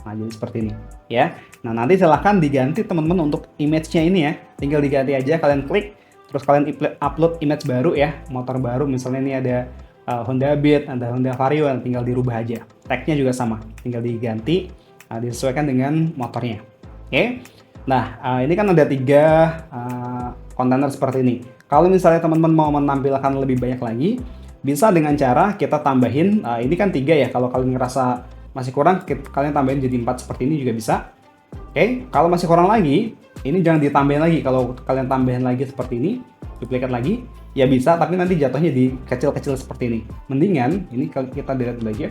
Nah, jadi seperti ini ya. Nah, nanti silahkan diganti teman-teman untuk image-nya ini ya. Tinggal diganti aja, kalian klik, terus kalian upload image baru ya, motor baru. Misalnya ini ada Honda Beat, ada Honda Vario, tinggal dirubah aja. Tag-nya juga sama, tinggal diganti, disesuaikan dengan motornya. Oke. Nah, ini kan ada 3 kontainer seperti ini. Kalau misalnya teman-teman mau menampilkan lebih banyak lagi, bisa dengan cara kita tambahin, ini kan 3 ya, kalau kalian ngerasa masih kurang, kalian tambahin jadi 4 seperti ini juga bisa. Oke, kalau masih kurang lagi, ini jangan ditambahin lagi. Kalau kalian tambahin lagi seperti ini, duplikat lagi, ya bisa, tapi nanti jatuhnya di kecil-kecil seperti ini. Mendingan, ini kita delete dulu aja.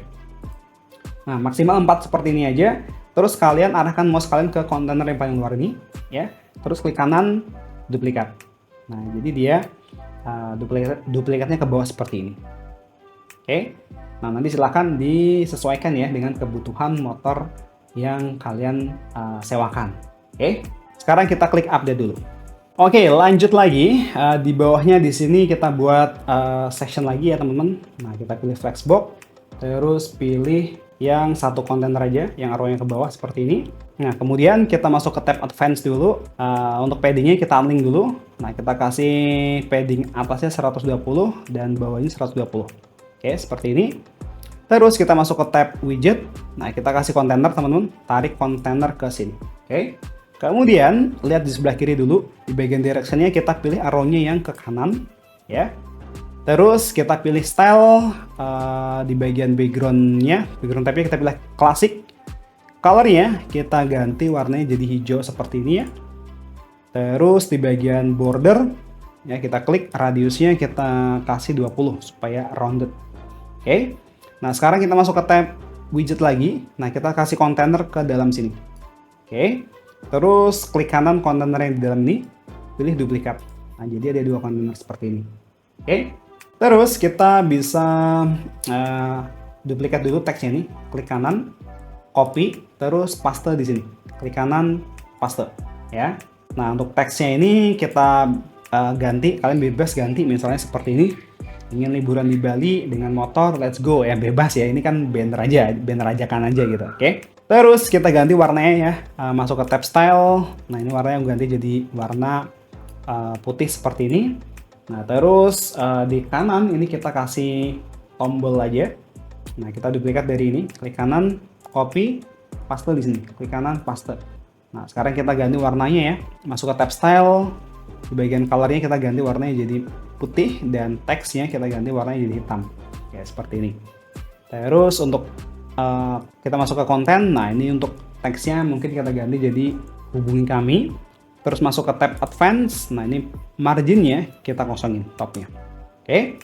Nah, maksimal 4 seperti ini aja. Terus kalian arahkan mouse kalian ke kontainer yang paling luar ini, ya. Terus klik kanan, duplikat. Nah, jadi dia duplikatnya ke bawah seperti ini. Oke. Nah, nanti silahkan disesuaikan ya dengan kebutuhan motor yang kalian sewakan. Oke, sekarang kita klik update dulu. Oke, lanjut lagi. Di bawahnya di sini kita buat section lagi ya teman-teman. Nah, kita pilih flexbox, terus pilih yang satu kontainer aja, yang arrownya ke bawah seperti ini. Nah, kemudian kita masuk ke tab advance dulu. Untuk paddingnya kita unlink dulu. Nah, kita kasih padding atasnya 120 dan bawahnya 120. Oke, seperti ini. Terus kita masuk ke tab widget. Nah, kita kasih kontainer teman-teman, tarik kontainer ke sini. Oke. Kemudian lihat di sebelah kiri dulu, di bagian direction-nya kita pilih arrow-nya yang ke kanan, ya. Terus kita pilih style di bagian background-nya, background tab-nya kita pilih klasik. Color-nya kita ganti warnanya jadi hijau seperti ini ya. Terus di bagian border ya kita klik, radiusnya kita kasih 20 supaya rounded. Oke. Nah, sekarang kita masuk ke tab widget lagi. Nah, kita kasih kontainer ke dalam sini. Oke. Terus klik kanan kontainer yang di dalam ini, pilih duplikat. Nah, jadi ada 2 kontainer seperti ini. Oke. Terus kita bisa duplikat dulu teksnya ini, klik kanan. copy, terus paste di sini. Klik kanan, paste, ya. Nah, untuk teksnya ini kita ganti, kalian bebas ganti misalnya seperti ini. Ingin liburan di Bali dengan motor, let's go, ya bebas ya. Ini kan banner aja, banner ajakan aja gitu, oke. Terus kita ganti warnanya ya, masuk ke tab style. Nah, ini warnanya aku ganti jadi warna putih seperti ini. Nah, terus di kanan ini kita kasih tombol aja. Nah, kita duplikat dari ini, klik kanan, copy, paste di sini, klik kanan, paste. Nah, sekarang kita ganti warnanya ya, masuk ke tab style, di bagian colornya kita ganti warnanya jadi putih, dan teksnya kita ganti warnanya jadi hitam, ya seperti ini. Terus untuk kita masuk ke konten, nah ini untuk teksnya mungkin kita ganti jadi hubungi kami. Terus masuk ke tab advance, nah ini marginnya kita kosongin, topnya, oke.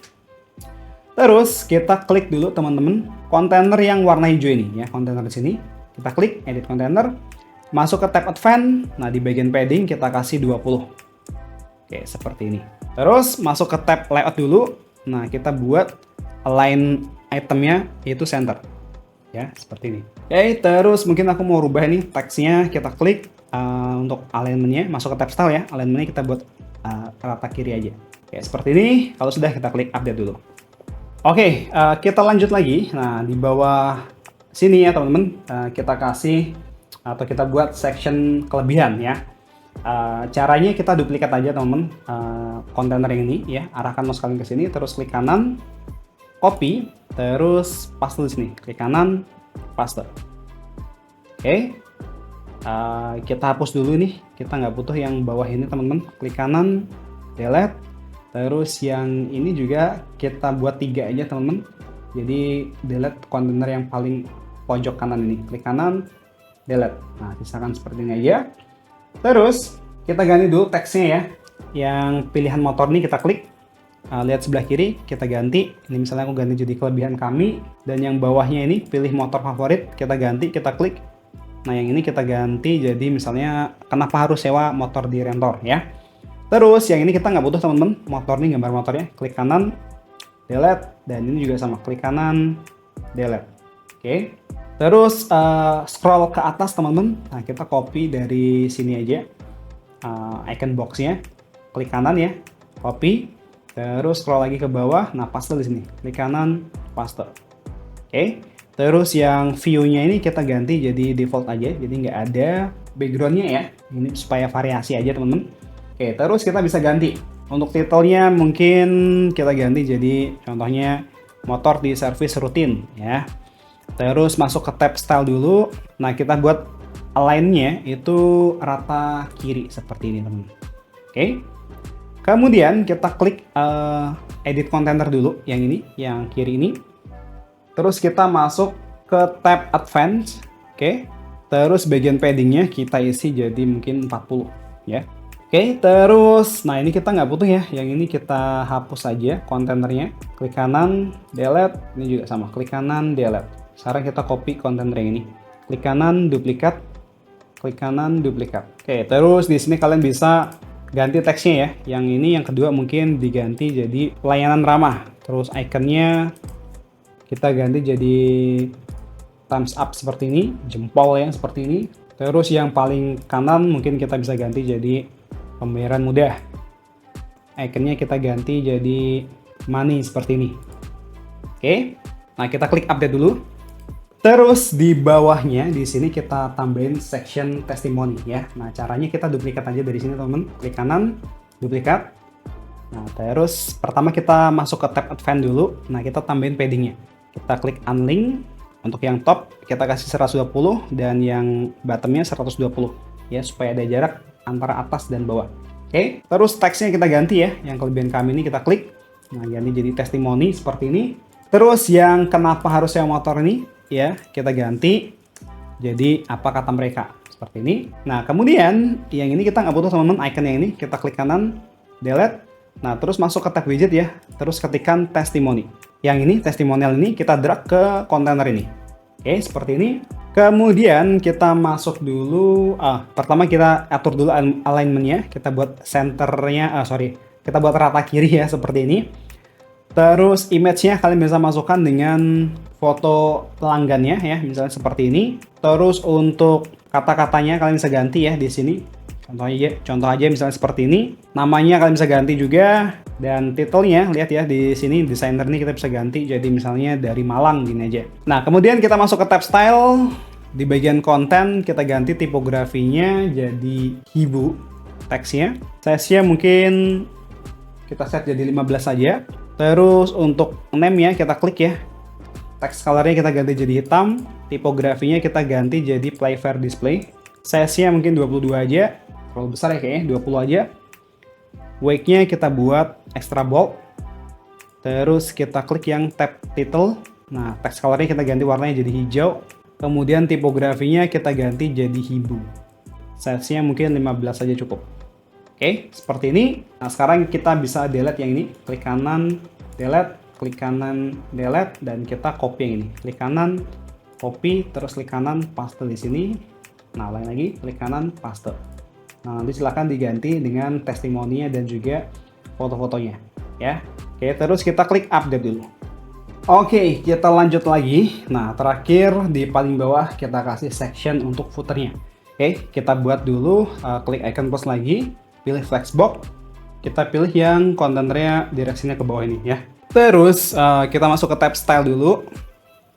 Terus kita klik dulu teman-teman kontainer yang warna hijau ini ya, kontainer di sini. Kita klik edit kontainer, masuk ke tab advance. Nah, di bagian padding kita kasih 20. Oke, seperti ini. Terus masuk ke tab layout dulu. Nah, kita buat align itemnya itu center. Ya, seperti ini. Oke, terus mungkin aku mau rubah ini teksnya, kita klik untuk alignmentnya, masuk ke tab style ya. Alignmentnya kita buat rata kiri aja. Oke, seperti ini. Kalau sudah, kita klik update dulu. Oke, kita lanjut lagi. Nah, di bawah sini ya teman-teman, kita kasih atau kita buat section kelebihan ya. Caranya kita duplikat aja teman-teman kontainer yang ini ya, arahkan mouse kalian ke sini, terus klik kanan, copy, terus paste di sini, klik kanan, paste. Oke, kita hapus dulu nih, kita nggak butuh yang bawah ini teman-teman, klik kanan, delete. Terus yang ini juga kita buat 3 aja teman-teman. Jadi delete kontainer yang paling pojok kanan ini. Klik kanan, delete. Nah, misalkan seperti ini aja. Terus kita ganti dulu teksnya ya. Yang pilihan motor ini kita klik. Lihat sebelah kiri, kita ganti. Ini misalnya aku ganti jadi kelebihan kami. Dan yang bawahnya ini pilih motor favorit, kita ganti, kita klik. Nah, yang ini kita ganti jadi misalnya kenapa harus sewa motor di Rentor ya. Terus yang ini kita nggak butuh teman-teman, motor nih, gambar motornya, klik kanan, delete, dan ini juga sama, klik kanan, delete. Oke. Terus scroll ke atas teman-teman, nah kita copy dari sini aja icon boxnya, klik kanan ya, copy, terus scroll lagi ke bawah, nah paste di sini, klik kanan, paste. Oke. Terus yang view-nya ini kita ganti jadi default aja, jadi nggak ada background-nya ya, ini supaya variasi aja teman-teman. Oke, terus kita bisa ganti. Untuk titelnya mungkin kita ganti jadi contohnya motor di servis rutin ya. Terus masuk ke tab style dulu. Nah, kita buat align-nya itu rata kiri seperti ini teman-teman. Oke. Kemudian kita klik edit container dulu yang ini, yang kiri ini. Terus kita masuk ke tab advance. Oke. Terus bagian paddingnya kita isi jadi mungkin 40 ya. Oke, terus, nah ini kita nggak butuh ya, yang ini kita hapus aja kontainernya, klik kanan, delete, ini juga sama, klik kanan, delete. Sekarang kita copy kontainer yang ini, klik kanan, duplikat, klik kanan, duplikat. Oke, terus di sini kalian bisa ganti teksnya ya, yang ini yang kedua mungkin diganti jadi layanan ramah, terus ikonnya kita ganti jadi thumbs up seperti ini, jempol ya seperti ini. Terus yang paling kanan mungkin kita bisa ganti jadi pembayaran mudah. Ikonnya kita ganti jadi money seperti ini. Oke. Nah, kita klik update dulu. Terus di bawahnya di sini kita tambahin section testimoni ya. Nah, caranya kita duplikat aja dari sini, teman-teman. Klik kanan, duplikat. Nah, terus pertama kita masuk ke tab advance dulu. Nah, kita tambahin paddingnya. Kita klik unlink. Untuk yang top kita kasih 120 dan yang bottomnya 120 ya, supaya ada jarak antara atas dan bawah. Oke, terus teksnya kita ganti ya, yang kelebihan kami ini kita klik. Nah, ganti jadi testimoni seperti ini. Terus yang kenapa harus sewa motor ini ya, kita ganti jadi apa kata mereka seperti ini. Nah, kemudian yang ini kita nggak butuh teman-teman, icon yang ini kita klik kanan, delete. Nah, terus masuk ke tab widget ya, terus ketikkan testimoni. Yang ini testimonial ini kita drag ke kontainer ini. Oke, seperti ini. Kemudian kita masuk dulu, pertama kita atur dulu alignmentnya, kita buat centernya, kita buat rata kiri ya seperti ini. Terus image-nya kalian bisa masukkan dengan foto pelanggannya ya, misalnya seperti ini. Terus untuk kata-katanya kalian bisa ganti ya di sini. Contoh aja misalnya seperti ini. Namanya kalian bisa ganti juga, dan titelnya lihat ya di sini desainer ini kita bisa ganti jadi misalnya dari Malang gini aja. Nah, kemudian kita masuk ke tab style. Di bagian konten kita ganti tipografinya jadi Hibu teksnya. Size-nya mungkin kita set jadi 15 saja. Terus untuk name ya kita klik ya. Text color-nya kita ganti jadi hitam. Tipografinya kita ganti jadi Play Fair Display. Size-nya mungkin 22 aja. Terlalu besar ya kayaknya, 20 aja. Weight-nya kita buat extra bold. Terus kita klik yang tab title. Nah, text color-nya kita ganti warnanya jadi hijau. Kemudian tipografinya kita ganti jadi Hibu. Size-nya mungkin 15 saja cukup. Oke, seperti ini. Nah, sekarang kita bisa delete yang ini. Klik kanan, delete, klik kanan, delete, dan kita copy yang ini. Klik kanan, copy, terus klik kanan, paste di sini. Nah, lain lagi, klik kanan, paste. Nah, nanti silahkan diganti dengan testimoninya dan juga foto-fotonya. Ya. Oke, terus kita klik update dulu. Oke, kita lanjut lagi. Nah, terakhir di paling bawah kita kasih section untuk footernya. Oke, kita buat dulu, klik icon plus lagi, pilih flexbox. Kita pilih yang kontennya direksinya ke bawah ini ya. Terus kita masuk ke tab style dulu.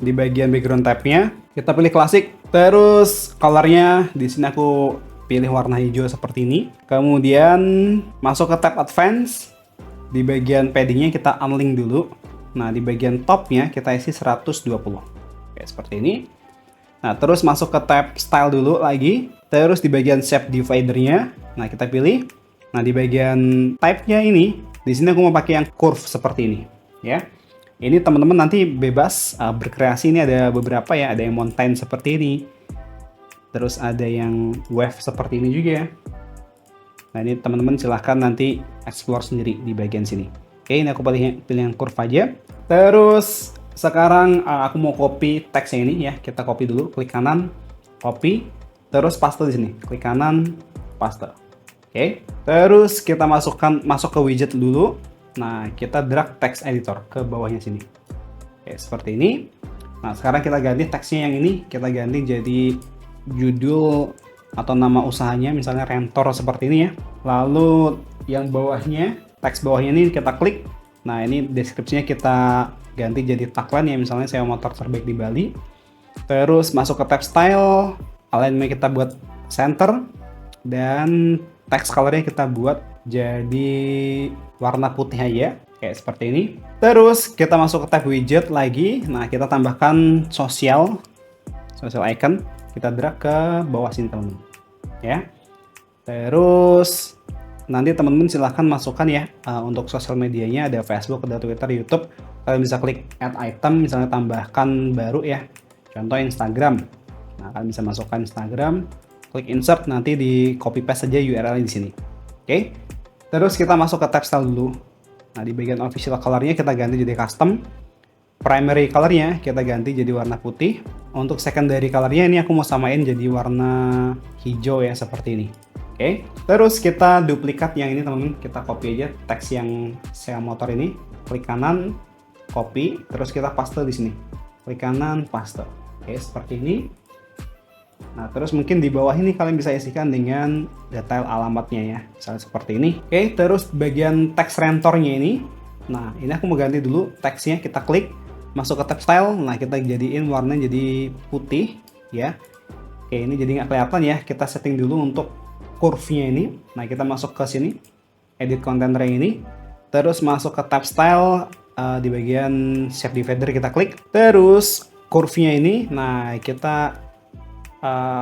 Di bagian background tabnya, kita pilih klasik. Terus colornya di sini aku pilih warna hijau seperti ini. Kemudian masuk ke tab advance. Di bagian paddingnya kita unlink dulu. Nah, di bagian topnya kita isi 120. Oke, seperti ini. Nah, terus masuk ke tab style dulu lagi. Terus di bagian shape dividernya, nah kita pilih. Nah, di bagian type-nya ini, di sini aku mau pakai yang curve seperti ini, ya. Ini teman-teman nanti bebas berkreasi. Ini ada beberapa ya, ada yang mountain seperti ini. Terus ada yang wave seperti ini juga. Nah, ini teman-teman silahkan nanti explore sendiri di bagian sini. Oke, ini aku pilih yang curve aja. Terus sekarang aku mau copy teksnya ini ya. Kita copy dulu, klik kanan, copy, terus paste di sini. Klik kanan, paste. Oke. Terus kita masuk ke widget dulu. Nah, kita drag text editor ke bawahnya sini. Oke, seperti ini. Nah, sekarang kita ganti teksnya yang ini, kita ganti jadi judul atau nama usahanya, misalnya Rentor seperti ini ya. Lalu yang bawahnya, teks bawahnya ini kita klik. Nah, ini deskripsinya kita ganti jadi tagline ya, misalnya sewa motor terbaik di Bali. Terus masuk ke tab style, alignment kita buat center, dan text colornya kita buat jadi warna putih aja, kayak seperti ini. Terus kita masuk ke tab widget lagi. Nah, kita tambahkan social icon, kita drag ke bawah sini teman-teman ya. Terus nanti teman-teman silahkan masukkan ya untuk sosial medianya, ada Facebook, ada Twitter, YouTube. Kalian bisa klik add item, misalnya tambahkan baru ya, contoh Instagram. Nah, kalian bisa masukkan Instagram, klik insert, nanti di copy paste saja URL di sini. Oke. Terus kita masuk ke tab style dulu. Nah, di bagian official colornya kita ganti jadi custom. Primary colornya kita ganti jadi warna putih. Untuk secondary colornya ini aku mau samain jadi warna hijau ya, seperti ini. Oke, terus kita duplikat yang ini teman-teman, kita copy aja teks yang sewa motor ini, klik kanan, copy, terus kita paste di sini, klik kanan, paste. Oke, seperti ini. Nah, terus mungkin di bawah ini kalian bisa isikan dengan detail alamatnya ya, misalnya seperti ini. Oke, terus bagian teks rentornya ini, nah ini aku mau ganti dulu teksnya, kita klik, masuk ke tab style, nah kita jadiin warnanya jadi putih ya. Oke, ini jadi nggak kelihatan ya, kita setting dulu untuk curve-nya ini. Nah, kita masuk ke sini, edit content ring ini, terus masuk ke tab style, di bagian shape divider kita klik, terus curve-nya ini, nah kita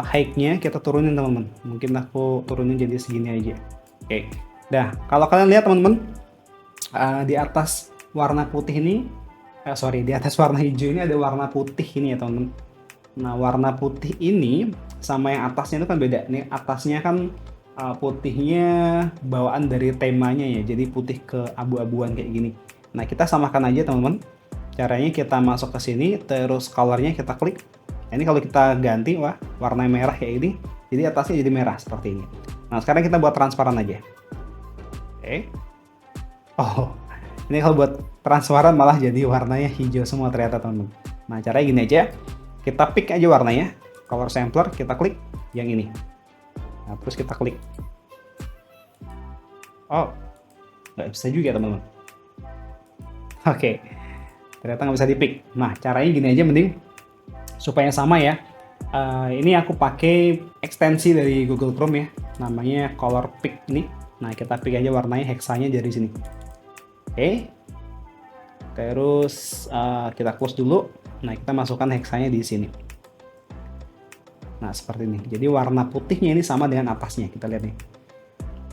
height-nya kita turunin teman-teman, mungkin aku turunin jadi segini aja. Oke, nah kalau kalian lihat teman-teman, di atas warna putih ini, di atas warna hijau ini ada warna putih ini ya teman-teman. Nah, warna putih ini sama yang atasnya itu kan beda. Nih atasnya kan putihnya bawaan dari temanya ya, jadi putih ke abu-abuan kayak gini. Nah, kita samakan aja teman-teman. Caranya kita masuk ke sini, terus colornya kita klik. Nah, ini kalau kita ganti, wah warna merah kayak ini, jadi atasnya jadi merah seperti ini. Nah, sekarang kita buat transparan aja. Oke. Oh, Ini kalau buat transparan malah jadi warnanya hijau semua ternyata teman-teman. Nah caranya gini aja, kita pick aja warnanya, color sampler, kita klik yang ini. Nah terus kita klik. Oh, nggak bisa juga teman-teman. Oke, ternyata nggak bisa di-pick. Nah caranya gini aja, mending supaya sama ya. Ini aku pakai ekstensi dari Google Chrome ya, namanya Color Pick ini. Nah kita pick aja warnanya, heksanya dari sini. Oke, terus kita close dulu. Nah kita masukkan heksanya di sini. Nah seperti ini. Jadi warna putihnya ini sama dengan atasnya. Kita lihat nih.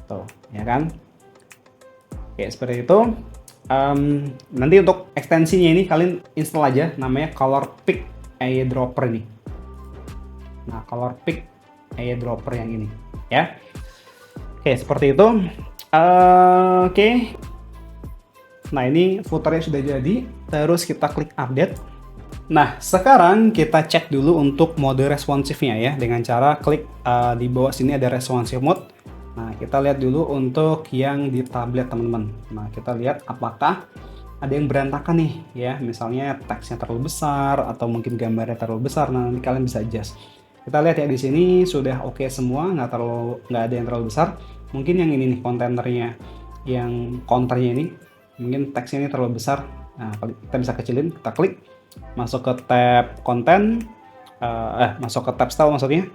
Tuh, ya kan? Oke seperti itu. Nanti untuk ekstensinya ini kalian install aja, namanya Color Pick Eyedropper ini. Nah Color Pick Eyedropper yang ini, ya. Oke seperti itu. Oke. Nah ini footernya sudah jadi. Terus kita klik update. Nah, sekarang kita cek dulu untuk mode responsifnya ya, dengan cara klik di bawah sini ada responsive mode. Nah, kita lihat dulu untuk yang di tablet teman-teman. Nah, kita lihat apakah ada yang berantakan nih ya, misalnya teksnya terlalu besar atau mungkin gambarnya terlalu besar. Nah, nanti kalian bisa adjust. Kita lihat ya di sini sudah oke semua, nggak ada yang terlalu besar. Mungkin yang ini nih kontainernya, yang counternya ini, mungkin teksnya ini terlalu besar. Nah, kita bisa kecilin, kita klik. Masuk ke tab konten, masuk ke tab style maksudnya,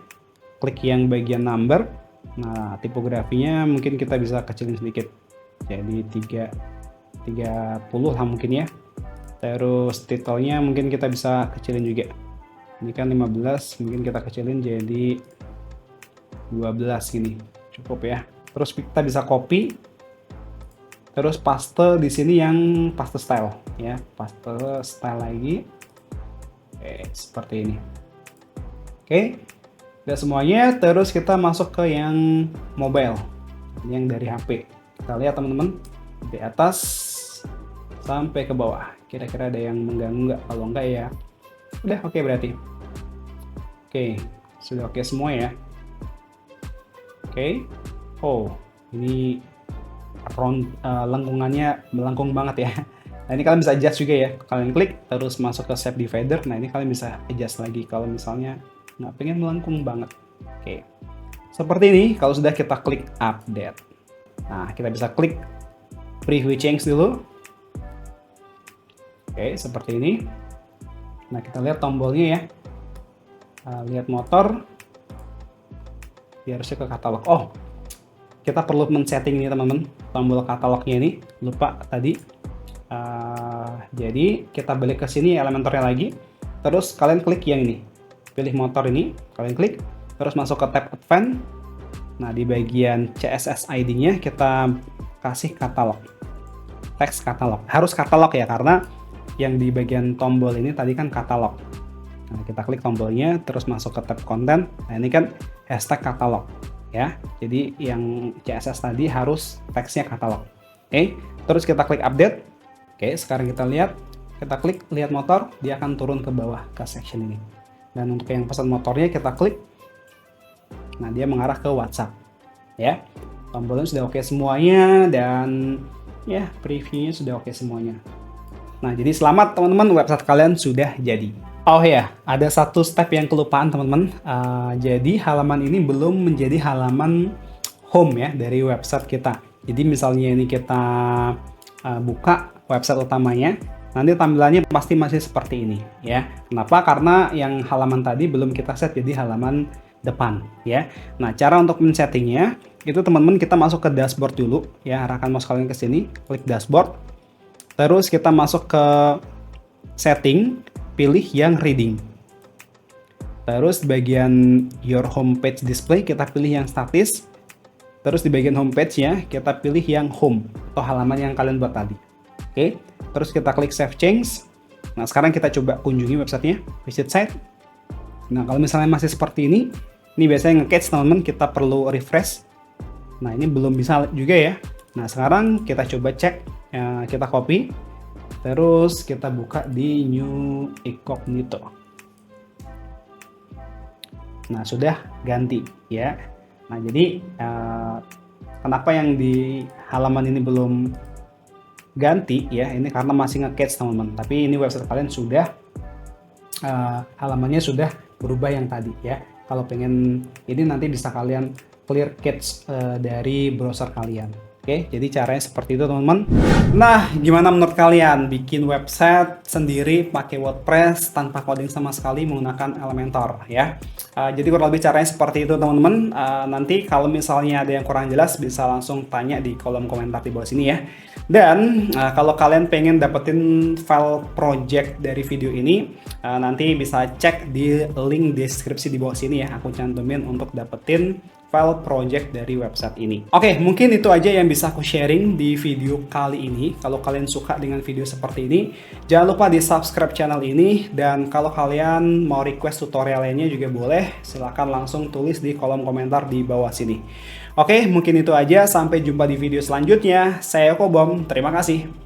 klik yang bagian number. Nah tipografinya mungkin kita bisa kecilin sedikit, jadi 30 lah mungkin ya. Terus titelnya mungkin kita bisa kecilin juga, ini kan 15, mungkin kita kecilin jadi 12 gini, cukup ya. Terus kita bisa copy, terus paste di sini yang paste style ya, paste style lagi. Oke, seperti ini. Oke, udah semuanya. Terus kita masuk ke yang mobile, yang dari HP. Kita lihat teman-teman, di atas sampai ke bawah. Kira-kira ada yang mengganggu nggak? Kalau nggak ya, udah oke berarti. Oke, sudah oke semua ya. Oke, oh ini lengkungannya melengkung banget ya. Nah ini kalian bisa adjust juga ya, kalian klik terus masuk ke shape divider. Nah ini kalian bisa adjust lagi kalau misalnya nggak pengen melengkung banget. Oke, seperti ini. Kalau sudah kita klik update, nah kita bisa klik preview change dulu. Oke seperti ini. Nah kita lihat tombolnya ya, lihat motor, harusnya ke katalog. Oh, kita perlu men-setting ini teman-teman, tombol katalognya ini lupa tadi. Jadi kita balik ke sini Elementornya lagi, terus kalian klik yang ini, pilih motor ini, kalian klik, terus masuk ke tab Advanced. Nah di bagian CSS ID-nya kita kasih katalog, teks katalog, harus katalog ya, karena yang di bagian tombol ini tadi kan katalog. Nah kita klik tombolnya, terus masuk ke tab konten. Nah ini kan hashtag katalog ya, jadi yang CSS tadi harus teksnya katalog. Oke, terus kita klik update. Oke, sekarang kita lihat, kita klik lihat motor, dia akan turun ke bawah ke section ini. Dan untuk yang pesan motornya kita klik, nah dia mengarah ke WhatsApp ya. Tombolnya sudah oke semuanya, dan ya previewnya sudah oke semuanya. Nah jadi selamat teman-teman, website kalian sudah jadi. Oh ya, ada satu step yang kelupaan teman-teman. Jadi halaman ini belum menjadi halaman home ya dari website kita. Jadi misalnya ini kita buka website utamanya, nanti tampilannya pasti masih seperti ini ya. Kenapa? Karena yang halaman tadi belum kita set jadi halaman depan ya. Nah cara untuk men-settingnya itu teman-teman, kita masuk ke dashboard dulu ya. Arahkan mouse kalian ke sini, klik dashboard. Terus kita masuk ke setting, pilih yang reading. Terus bagian your homepage display kita pilih yang statis. Terus di bagian homepage ya kita pilih yang home atau halaman yang kalian buat tadi. Oke, terus kita klik save change. Nah sekarang kita coba kunjungi websitenya, visit site. Nah kalau misalnya masih seperti ini biasanya nge-catch teman-teman, kita perlu refresh. Nah ini belum bisa juga ya. Nah sekarang kita coba cek, kita copy. Terus kita buka di new incognito. Nah sudah ganti ya. Nah jadi kenapa yang di halaman ini belum ganti ya, ini karena masih nge-cache teman-teman, tapi ini website kalian sudah halamannya sudah berubah yang tadi ya. Kalau pengen ini nanti bisa kalian clear cache dari browser kalian. Oke, jadi caranya seperti itu teman-teman. Nah, gimana menurut kalian bikin website sendiri pakai WordPress tanpa coding sama sekali menggunakan Elementor ya? Jadi kurang lebih caranya seperti itu teman-teman. Nanti kalau misalnya ada yang kurang jelas bisa langsung tanya di kolom komentar di bawah sini ya. Dan kalau kalian pengen dapetin file project dari video ini, nanti bisa cek di link deskripsi di bawah sini ya. Aku cantumin untuk dapetin file project dari website ini. Oke, mungkin itu aja yang bisa aku sharing di video kali ini. Kalau kalian suka dengan video seperti ini, jangan lupa di subscribe channel ini. Dan kalau kalian mau request tutorial lainnya juga boleh, silahkan langsung tulis di kolom komentar di bawah sini. Oke, mungkin itu aja. Sampai jumpa di video selanjutnya. Saya Yoko Bom, terima kasih.